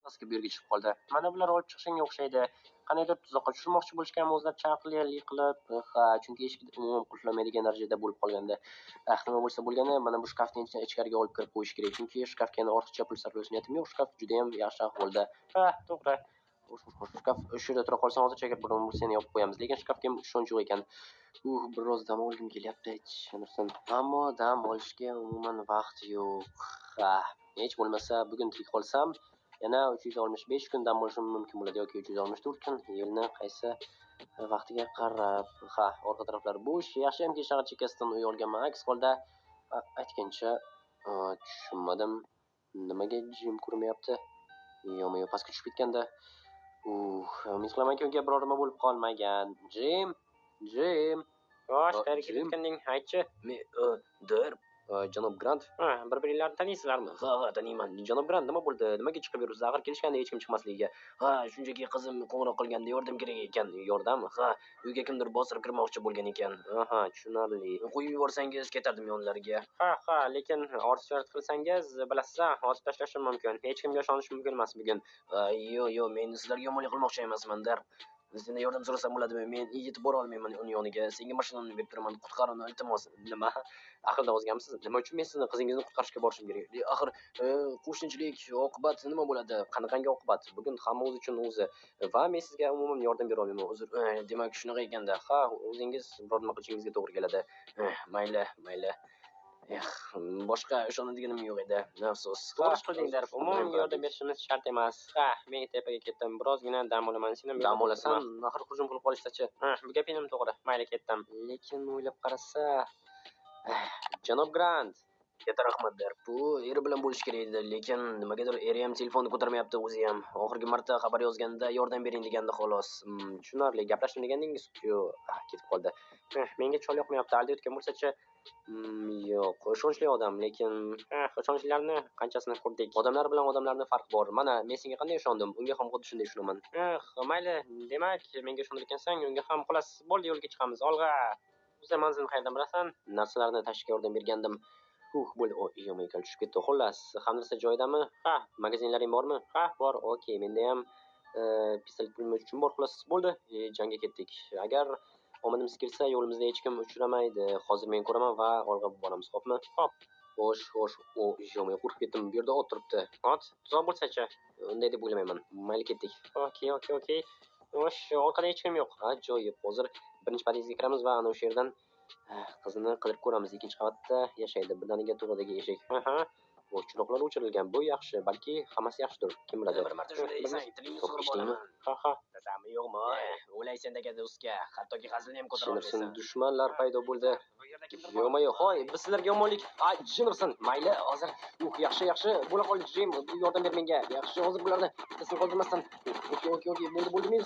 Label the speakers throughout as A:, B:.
A: pastga bu yerga chiqib qoldi. Mana bular olib chiqishingga o'xshaydi. Qanaydir tuzoqqa tushirmoqchi bo'lishgan o'zlab chaqlilik qilib, ha, chunki eshikni umuman qulflamaydigan darajada bo'lib qolganda. Nima bo'lsa bo'lgani, mana bu shkafni ichkariga olib kirib qo'yish kerak, chunki shkafga ortiqcha pul sarflash niyatim yo'q. Shkaf juda ham yaxshi ahvolda. Ha, to'g'ri. Shkaf shu yerda tura qolsa hozircha agar bir seni yopib qo'yamiz, lekin shkafga ishonch yo'q ekan. Biroz dam olgim kelyapti, tushunarsan. Ammo dam olishga umuman vaqt yo'q. Ha, hech bo'lmasa bugun tirik qolsam, yana 365 kun dam olishim mumkin bo'ladi yoki 364 kun. Yilni qaysi vaqtiga qarab. Ha, orqa taraflari bo'sh. Yaxshi hamki shahar chekkasidan uy olganman. Aks holda aytgancha tushunmadim. Nimaga jim ko'rmayapti? Yo'q, pastga tushib ketganda. Umid qilamanki unga biror nima bo'lib qolmagan. Jim. Yosh, qayerga ketayotganding? Aytchi. Men janob Grant. Bir-biringlarni taniysizlarmi? Ha, taniyman. Janob Grant, nima bo'ldi? Nimaga chiqib yuribsiz? Axir kelishganda hech kim chiqmasligiga. Ha, shunchaki qizim qo'ng'iroq qilganda yordam kerak ekan. Yordam? Ha, uyga kimdir bostirib kirmoqchi bo'lgan ekan. Aha, tushunarli. Qo'yib yuborsangiz ketardim yonlariga. Ha, lekin ortiqcha qilsangiz, bilasiz, osib tashlashim mumkin. Hech kimga ishonish mumkin emas bugun. Yo'q, men sizlarga yomonlik qilmoqchi emasman, dar. Sendan yordam so'rasam bo'ladimi? Men yetib bora olmayman uning yoniga. Senga mashinani berib turaman. Qutqar uni, iltimos. Nima? Aqldan ozganmisiz? Nima uchun men sizni qizingizni qutqarishga borishim kerak? Axir qo'shnichilik oqibati nima bo'ladi? Qanaqangi oqibat? Bugun hamma o'zi uchun o'zi. Va men sizga umuman yordam bera olmayman. Uzr. Demak, shunaqa ekanda. Ha, o'zingiz biror nima qilishingizga to'g'ri keladi. Mayli. Boshqa ishonadiganim yo'q edi. Afsus. To'g'ri qildinglar. Umuman yordam berishimiz shart emas. Ha, men tepaga ketdim. Birozgina dam olaman. Sen ham dam olasan. Axir hujum qilib qolishsa-chi. Bu gaping ham to'g'ri. Mayli, ketdim. Lekin o'ylab qarasa, janob Grant, katta rahmat der. Bu eri bilan bo'lish kerak edi, lekin nimagadir eri ham telefonni ko'tarmayapti o'zi ham. Oxirgi marta xabar yozganda yordam bering deganda xolos. Tushunarli. Gaplashdim degandingiz-ku. Ketib qoldi. Menga chol yoqmayapti. Alda o'tgan bo'lsa-chi, yo'q, ishonchli odam, lekin ishonchlarni qanchasini ko'rdik. Odamlar bilan odamlarning farqi bor. Mana men senga qanday ishondim, unga ham xuddi shunday ishonaman. Mayli, demak, menga ishonar ekansan, unga ham xolos, bo'ldi, yo'lga chiqamiz. Olg'a. O'zi manzilni qayerdan bilasan? Narsalarni tashishga yordam bergandim. Bo'ldi. Yo'q, tushib ketdi. Xullas, hamdasa joyidami? Ha, magazinlaring bormi? Ha, bor. Okey, menda ham pistolet pulemyot uchun bor. Xullas, bo'ldi. Jangga ketdik. Agar omadimiz kelsa, yo'limizda hech kim uchramaydi. Hozir men ko'raman va olg'a boramiz, xo'pmi? Xo'p. Xo'sh. Yo'q, qo'rqib ketdim. Bu yerda ot turibdi. Ot tuzoq bo'lsa-chi? Unday deb o'ylamayman. Mayli, ketdik. Okey. Xo'sh, orqada hech kim yo'q. Ajoyib. Hozir birinchi podyezdga kiramiz va ana o'sha yerdan qizini qidirib ko'ramiz. Ikkinchi qavatda yashaydi. Birdaniga to'g'ridagi eshik. Chiroqlar o'chirilgan. Bu yaxshi, balki hammasi yaxshidir. Kim biladi? Bir marta shunday desang, tilingni sug'urib olaman. Ha. Tasami yo'qmi? O'ylaysan deganda uska, hattoki hazilni ham ko'tara olmaysan. Dushmanlar paydo bo'ldi. Yo'q, hoy, biz sizlarga yomonlik. Jinirsan. Mayli, hozir. Yaxshi. Bo'la qol, Jim. Yordam ber menga. Yaxshi, hozir bularni taslim qoldirmasdan. Okey. Bo'ldi. Men.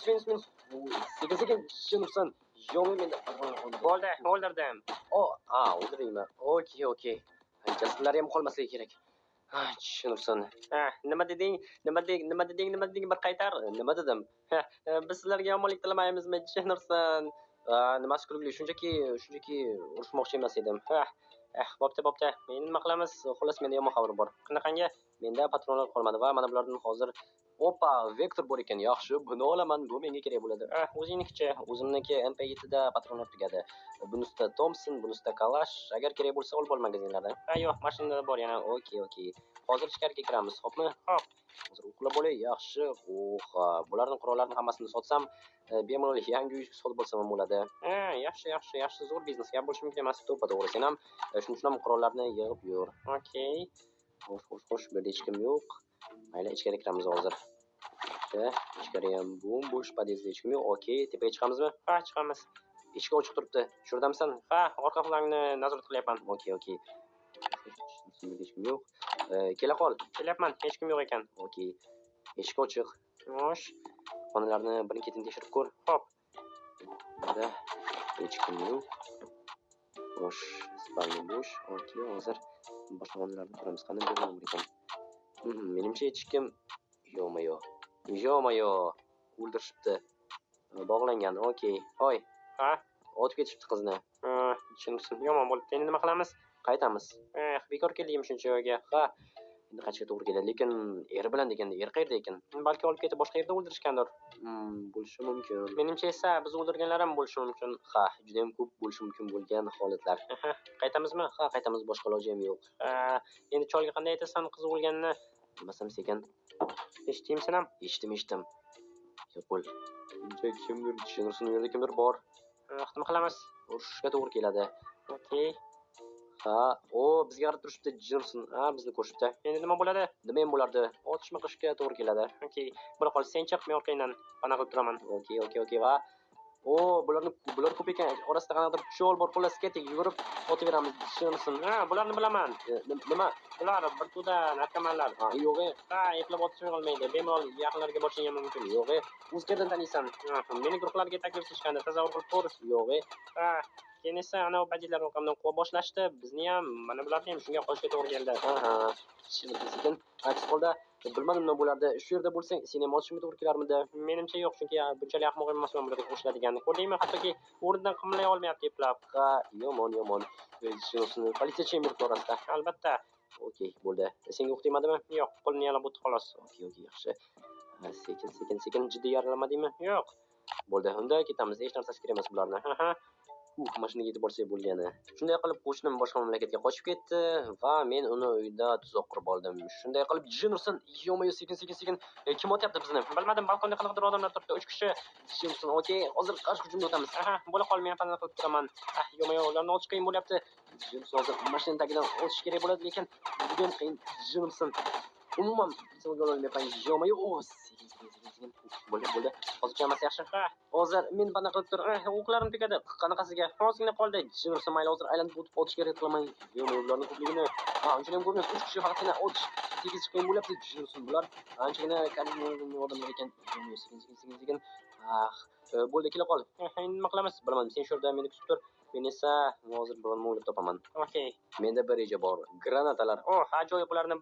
A: Sekin, jinirsan. Yo'q, menda. Bo'ldi, o'ldirdim. O'ldirdingmi? Okey. Jasadlar ham qolmasligi kerak. Tushunursan. Nima deding? Bir qaytar. Nima dedim? Biz sizlarga yomonlik tilamaymizmi? Tushunursan. Nimasi kulgili? Shunchaki urushmoqchi emas edim. Bo'pti. Men nima qilamiz? Xullas, menda yomon xabar bor. Qanaqangi? Menda patronlar qolmadi va mana bulardan hozir Vektor bor ekan. Yaxshi, buni olaman. Bu menga kerak bo'ladi. O'zingnikicha. O'zimniki MP7 da patronlar tugadi. Bunisida Thompson, bunisida Kalash. Agar kerak bo'lsa, olib ol magazinlardan. Yo'q, mashinada bor yana. Okey. Hozir ichkariga kiramiz, xo'pmi? Xo'p. Hozir uxlab olay. Yaxshi. Bularning qurollarini hammasini sotsam, bemalol yangi uy sotib olsam ham bo'ladi. Yaxshi. Zo'r biznes. Gap bo'lishi mumkin emas. To'g'ri. Sen ham shuning uchun qurollarni yig'ib yur. Okey. Xo'sh. Bu yerda hech kim yo'q. Mayli, ichkariga kiramiz hozir. Ichkari ham bo'sh, podyezdda hech kim yo'q. Okey, tepaga chiqamizmi? Ha, chiqamiz. Eshik ochiq turibdi. Shurdamisan? Ha, orqa xonangni nazorat qilyapman. Okey. Hech kim yo'q. Kela qol. Kelyapman. Hech kim yo'q ekan. Okey. Eshik ochiq. Xo'sh. Xonalarni birin-ketin tekshirib ko'r. Xo'p. Mana hech kim yo'q. Xo'sh, spalni bo'sh. Okey, hozir boshqa xonalarda turamiz. Qanday bo'ladi ekan? Menimcha hech kim yo'qmi? O'ldirishibdi. Bog'langan. Okey. Hoy. Ha? Otib ketishibdi qizni. Tushunsin. Yomon bo'libdi. Endi nima qilamiz? Qaytamiz. Bekor keldikmi shuncha joyga? Ha. endi qaytishga to'g'ri keladi. Lekin eri bilan deganda er qayerda ekan? Balki olib ketib boshqa yerda o'ldirishgandir. Bo'lishi mumkin. Menimcha esa biz o'ldirganlar ham bo'lishi mumkin. Ha, juda ham ko'p bo'lishi mumkin bo'lgan holatlar. Qaytamizmi? Ha, qaytamiz, boshqa iloji ham yo'q. Endi cholga qanday aytasan qiz o'lganini? Bilmasam sekin. Eshitdingmi ham? Eshitdim. Yo'q bo'l. Kimdir tushunsin, u yerda kimdir bor. Nima qilamiz? Urushga to'g'ri keladi. Okey. Ha, bizga qarab turishibdi, Jonson. Ha, bizni ko'rishibdi. Endi nima bo'ladi? Nima ham bo'lardi? Otishma qilishga to'g'ri keladi. Okey. Bo'la qol, sen chiq, men orqangdan pana qilib turaman. Okey. Va bular ko'p ekan. Orasida qanaqadir chol bor, xullas ketdik, yugurib otaveramiz. Jonson. Ha, bularni bilaman. Nima? Bular bir to'da narkomanlar. Ha, yo'q. Ha, eplab otishga olmaydi. Bemalol yaqinlarga borishing ham mumkin. Yo'q. O'zgardan taniysan. Meni guruhlarga taklif qilishganda tasavvur qilib ko'r. Yo'q. Ha, keyin esa ana bajitlar orqamdan qova boshlashdi. Bizni ham, mana bularni ham shunga qo'shishga to'g'ri keldi. Sekin aks holda bilmadim nima bo'lardi. Shu yerda bo'lsang, sen ham otishga to'g'ri kelarmidi? Menimcha yo'q, chunki bunchalik ahmoq emasman bularga qo'shiladigan. Ko'rdingmi, hattoki o'rnidan qimlay olmayapti eplab. Ha, yomon. Shuni politsiyachi ham yuribdi orasida. Albatta. Okey, bo'ldi. Senga o'q tegmadimi? Yo'q, qo'lni yalab o'tdi xolos. Okey, yaxshi. Sekin jiddiy yaralamadingmi? Yo'q. Bo'ldi, unda ketamiz. Hech narsasi kerak emas bularni. Mashinaga yetib borsak bo'lgani. Shunday qilib qo'shnim boshqa mamlakatga qochib ketdi va men uni uyda tuzoq qurib oldim. Shunday qilib Jonson, yo'mayo sekin. Kim otyapti bizni? Bilmadim, balkonda qanaqadir odamlar turibdi. 3 kishi. Jonson, okey, hozir qarshi hujumga o'tamiz. Bo'la qol, men pana qilib turaman. Yo'mayo, ularni otish qiyin bo'lyapti. Jonson hozir mashina tagidan o'tish kerak bo'ladi, lekin juda ham qiyin. Jonson umuman bizni olmayapman. Yo'mayo, sekin. Bo'ldi. Hozircha hammasi yaxshi. Hozir men bana qilib tur. O'qlarim tugadi. Qanaqasiga? Hozirgina qoldi. Jonson mayli, hozir aylanib o'tib otish kerak qilaman. Yo'q, ularning ko'pligini. Unchalik ham ko'rmayapsiz. 3 kishi faqatgina otish. Tegiz qiyin bo'lyapti. Jonson bular anchagina kalibr odamlar ekan. Sekin. Bo'ldi, kela qol. Nima qilamiz? Bilaman. Sen shu yerda meni kutib tur. Men esa hozir birovni o'ylab topaman. Okey. Menda bir reja bor. Granatalar. Ajoyib, ularni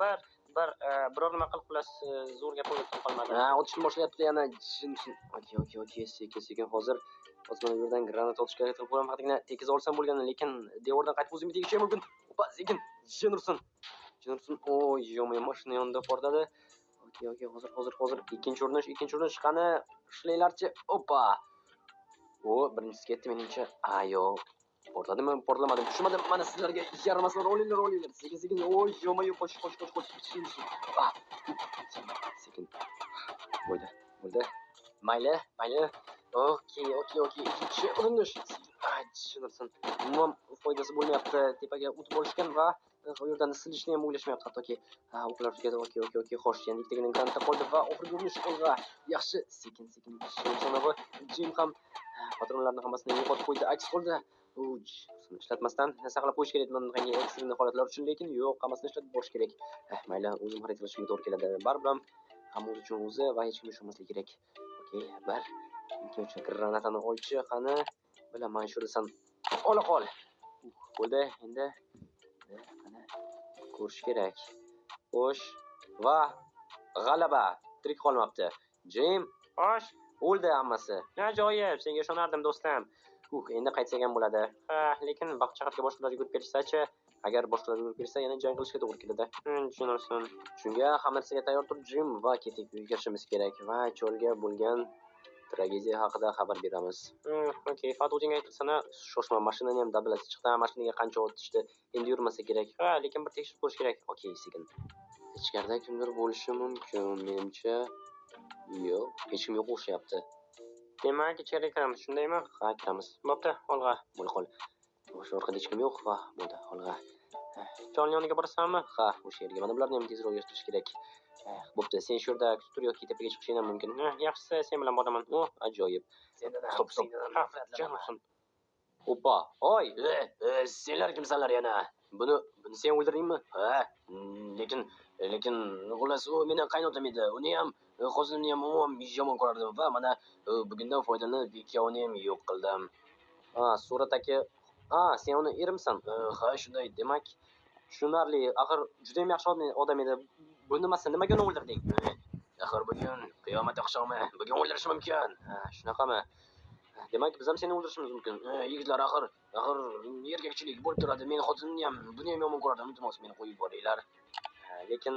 A: biror nima qilib xullas zo'rga qo'yib qolmadi. Otishni boshlayapti yana. Okey. Sekin. Hozir mana bu yerdan granat otishga harakat qilib qo'yaman. Faqatgina tekis olsam bo'lgani, lekin devordan qaytib o'zimga tegishi mumkin. Sekin. Jonson. Yo'q, mashina yonida portladi. Okey. Hozir ikkinchi urinish qani? Ishlanglarchi. Birinchisi ketdi menimcha. Yo'q. Portladimi? Portlamadimi? Tushunmadim. Mana sizlarga yaramaslar olinglar. Sekin. Yo'q, qoch. Sekin. Bo'ldi. Mayli. Okey. Ikkinchi urinish. Jonson. Umuman foydasi bo'lmayapti. Tepaga o'tib olishgan va u yerdan silishni ham o'ylashmayapti hattoki. O'qlar tugadi. Okey. Xo'sh, yana ikkitagina granata qoldi va oxirgi urinish olg'a. Yaxshi. Sekin. Jonson va Jim ham patronlarning hammasini yo'qotib qo'ydi. Aks holda ishlatmasdan saqlab qo'yish kerak bunday ekstrem holatlar uchun, lekin yo'q, hammasini ishlatib borish kerak. Mayli, o'zim xarid qilishimga to'g'ri keladi. Baribir ham o'zi uchun o'zi va hech kimga ishonmaslik kerak. Okey, ikkinchi granatani olchi qani? Bilaman, shurisan. Ola qol. Bo'ldi, endi qani ko'rish kerak. Xo'sh, va g'alaba tirik qolmabdi. Jim, xo'sh, o'ldi hammasi. Ajoyib, senga ishonardim do'stim. Endi qaytsak ham bo'ladi. Lekin vaqt chaqirga boshqalar yugurib kelishsa-chi? Agar boshqalar yugurib kelsa, yana jang qilishga to'g'ri keladi. Tushunarsan. Shunga hamma narsaga tayyor tur, Jim, va ketib uyga kirishimiz kerak va cholga bo'lgan tragediya haqida xabar beramiz. Okey, Fatudinga aytilsana, shoshma, mashinani ham dablasi chiqdi. Mashinaga qancha o'tishdi? Endi yurmasa kerak. Lekin bir tekshirib ko'rish kerak. Okey, sekin. Ichkarida kimdir bo'lishi mumkin, menimcha. Yo'q, hech kim yo'q o'xshayapti. Demak, ichkariga kiramiz, shundaymi? Kiramiz. Bo'pti, olg'a. Bo'la qol. O'sha orqada hech kim yo'q va bo'ldi, olg'a. Cholning yoniga borasanmi? O'sha yerga. Mana bularni ham tezroq yetkazish kerak. Bo'pti, sen shu yerda kutib tur yoki tepaga chiqishing ham mumkin. Yaxshisi, sen bilan boraman. Ajoyib. Stop. Jonson. Oy, senlar kimsanlar yana? Buni sen o'ldirdingmi? Lekin xullas u meni qaynotam edi. Uni ham hozirni ham yomon ko'rardim va mana bugundan foydalanib ikkovini ham yo'q qildim. Suratdagi sen uni erimsan. Shunday. Demak, tushunarli. Axir juda ham yaxshi odam edi. Bu nimasi? Nimaga uni o'ldirding? Axir bugun qiyomat oqshomi. Bugun o'ldirish mumkin. Shunaqami? Demak, biz ham seni o'ldirishimiz mumkin. Yigitlar, axir erkakchilik bo'lib turadi. Men xotinimni ham, buni ham yomon ko'rardim. Iltimos, meni qo'yib yuboringlar.
B: lekin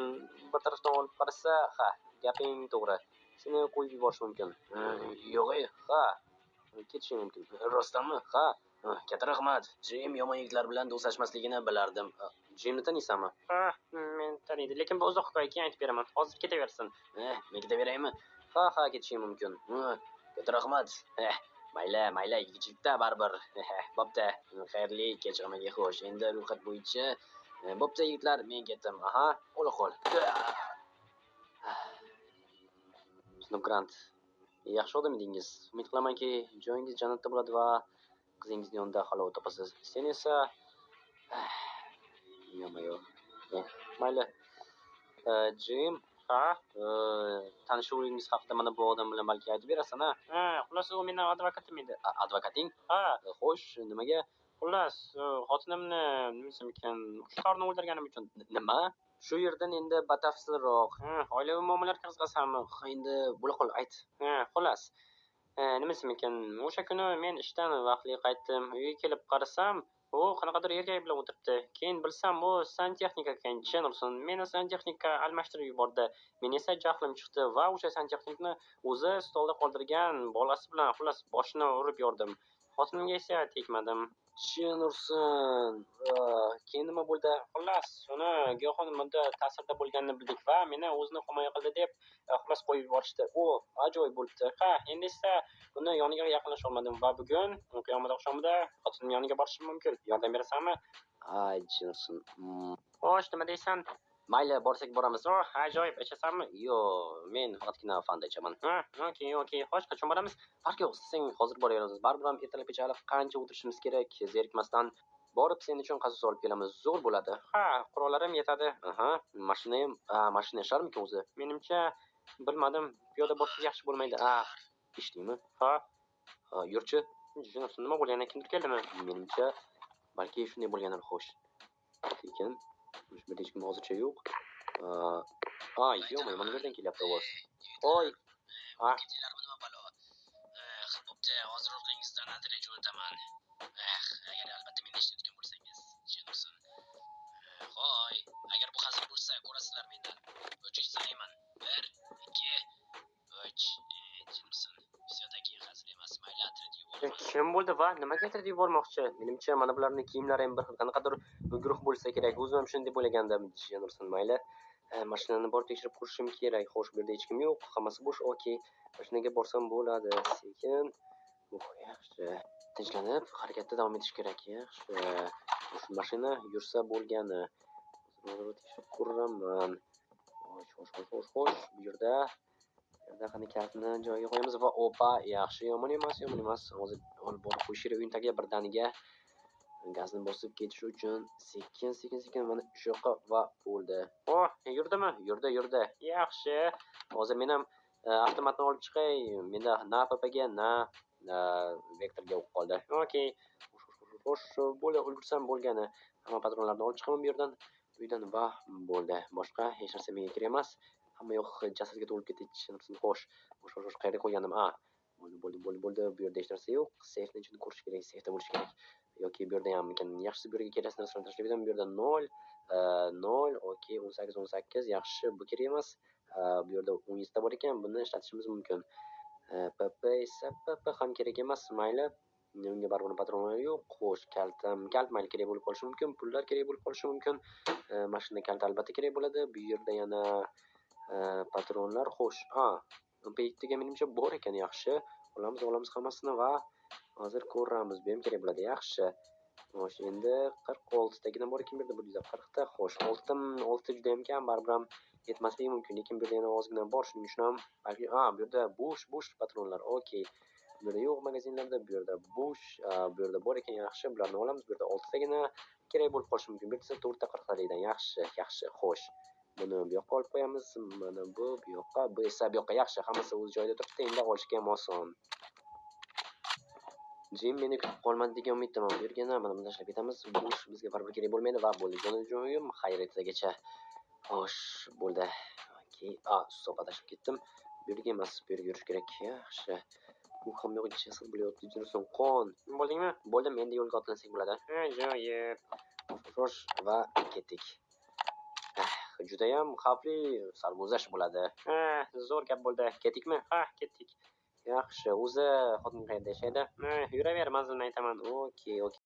B: bir tarafdan olib qarasa, ha, gaping to'g'ri. Seni qo'yib yuborish mumkin. Yo'q, ha, ketishing mumkin. Rostdanmi? Ha. Katta rahmat. Jim yomon yigitlar bilan do'stlashmasligini bilardim. Jimni taniysanmi?
A: Ha, men taniydi, lekin bu uzoq hikoya, keyin aytib beraman. Hozir ketaversin.
B: Men ketaveraymi? Ha, ketishing mumkin. Katta rahmat. Mayli, yigitchilikda baribir. Bo'pti. Xayrli kechirmaga xo'sh. Endi ro'yxat bo'yicha bo'pti yigitlar, men ketdim. Aha, ola qol. Snow Grant. Yaxshi odam edingiz. Umid qilamanki, joyingiz jannatda bo'ladi va qizingizni yonida halovat topasiz. Sen esa yo'q. Mayli. Jim,
A: Ha?
B: tanishuvingiz haqida mana bu odam bilan balki aytib berasan, ha?
A: Xullas, u mening advokatim edi.
B: Advokating?
A: Ha,
B: Xo'sh, nimaga?
A: xullas, xotinimni nima desam ekan, hushtorni o'ldirganim uchun.
B: Nima? Shu yerdan endi batafsilroq.
A: Oilaviy muammolarga qiziqasanmi?
B: Endi bo'la qol, ayt.
A: Xullas, nima desam ekan, o'sha kuni men ishdan vaqtli qaytdim, uyga kelib qarasam, u qanaqadir erkak bilan o'tiribdi. Keyin bilsam, u santexnika ekan, Jennerson. Meni santexnika almashtirib yubordi. Men esa jahlim chiqdi va o'sha santexnikni o'zi stolda qoldirgan bolasi bilan xullas boshini urib yordim. Xotinimga esa tegmadim.
B: Jennerson. Keyin nima bo'ldi?
A: Xullas, uni giyohvand modda ta'sirida bo'lganini bildik va meni o'zini himoya qildi deb xullas qo'yib yuborishdi. U ajoyib bo'libdi. Ha, endi esa uni yoniga yaqinlasha olmadim va bugun qiyomat oqshomida xotinim yoniga borishim mumkin. Yordam berasanmi?
B: Jennerson.
A: Xo'sh, nima deysan?
B: Mayli, borsak boramiz.
A: Ajoyib, ichasanmi?
B: Yo'q, men faqatgina fanta ichaman.
A: Okey. Xo'sh, qachon boramiz?
B: Farqi yo'q, sen hozir boraveramiz. Baribir ham ertalab kechalab qancha o'tirishimiz kerak, zerikmasdan borib sen uchun qasos olib kelamiz. Zo'r bo'ladi.
A: Ha, qurollarim yetadi.
B: Mashina yasharmikin o'zi?
A: Menimcha, bilmadim, piyoda borsa yaxshi bo'lmaydi.
B: Eshitdingmi?
A: Ha,
B: Yurchi.
A: Jennerson, nima bo'lgan? Kimdir keldimi?
B: Menimcha, balki shunday bo'lgandir, xo'sh. Lekin bu yerda hech kim hozircha yo'q. Yo'q, mana bu yerdan kelyapti ovoz. Oy.
C: Nima balo? Bo'pti, hozir orqangizdan adres jo'nataman. Agar albatta meni eshitayotgan bo'lsangiz, Jennerson. Hoy, agar bu hazil bo'lsa, ko'rasizlar mendan. 3 sanayman. 1, 2, 3. Jennerson, fyodagi hazil emas, mayli adres yubor.
A: Kim bo'ldi va nimaga aytib yubormoqchi?
B: Menimcha, mana bularning kiyimlari ham bir xil qanaqadir guruh bo'lsa kerak. O'zim ham shunday bo'lagandim, Jennerson. Mayli. Mashinani borib tekshirib ko'rishim kerak. Xo'sh, bu yerda hech kim yo'q. Hammasi bo'sh. Okey. Mashinaga borsam bo'ladi. Sekin. Yaxshi. Tinchlanib, harakatda davom etish kerak. Yaxshi. Shu mashina yursa bo'lgani. Hozir tekshirib ko'raman. Xo'sh. Bu yerda qani kartni joyiga qo'yamiz va opa, yaxshi, yomon emas. Hozir olib borib qo'yish kerak o'yin tagiga birdaniga. Gazni bosib ketish uchun sekin mana shu yoqqa va bo'ldi.
A: Yurdimi?
B: Yurdi.
A: Yaxshi.
B: Hozir men ham avtomatni olib chiqay. Menda na PPga, na vektorga o'q qoldi.
A: Okey.
B: Xo'sh, ulgursam bo'lgani. Hamma patronlarni olib chiqaman bu yerdan. Uydan va bo'ldi. Boshqa hech narsa menga kerak emas. Hamma yoq jasadga to'lib ketdi. Xo'sh, qayerga qo'yganim? Bo'ldi. Bu yerda hech narsa yo'q. Seyfni ichini ko'rish kerak, seyfda bo'lishi kerak. Yoki bu yerda ham ekan. Yaxshisi bu yerga kerak narsalarni tashlab ketaman. Bu yerda 0, okey, 18, yaxshi, bu kerak emas. Bu yerda 17 ta bor ekan. Buni ishlatishimiz mumkin. PP esa PP ham kerak emas, mayli. Unga baribir patronlar yo'q. Xo'sh, kalt mayli kerak bo'lib qolishi mumkin. Pullar kerak bo'lib qolishi mumkin. Mashina kalti albatta kerak bo'ladi. Bu yerda yana patronlar. Xo'sh, peytiga menimcha bor ekan, yaxshi. Olamiz hammasini va hozir ko'ramiz. Bu ham kerak bo'ladi, yaxshi. Xo'sh, endi 46 tagina bor ekan bu yerda 140 ta. Xo'sh, 6 ta juda ham kam, baribir ham yetmasligi mumkin, lekin bu yerda yana ozgina bor, shuning uchun ham balki bu yerda bo'sh patronlar. Okey. Bu yerda yo'q magazinlarda, bu yerda bo'sh, bu yerda bor ekan, yaxshi. Bularni olamiz. Bu yerda 6 tagina kerak bo'lib qolishi mumkin. Bu yerda 4 ta 40 talikdan, yaxshi. Xo'sh. Buni bu yoqqa olib qo'yamiz. Mana bu yoqqa, bu esa bu yoqqa, yaxshi. Hammasi o'z joyida turibdi. Endi olishga ham oson. Jim meni kutib qolmadi degan umiddaman. Bu yerga mana bunday tashlab ketamiz. Bu ish bizga baribir kerak bo'lmaydi va bo'ldi. Jonim xayr etagacha. Xo'sh, bo'ldi. Okey. So'pa tashlab ketdim. Bu yerga emas, bu yerga yurish kerak. Yaxshi. Bu ham yo'q, jasad bo'layapti. Jennerson, qon.
A: Bo'ldingmi?
B: Bo'ldim, endi yo'lga otlansak bo'ladi.
A: Ajoyib.
B: Xo'sh, va ketdik. judayam xavfli sarguzasht bo'ladi.
A: Zo'r gap bo'ldi. Ketdikmi? Ha, ketdik.
B: Yaxshi, o'zi xotin qayerda yashaydi?
A: Yuraver, manzilni aytaman.
B: Okey.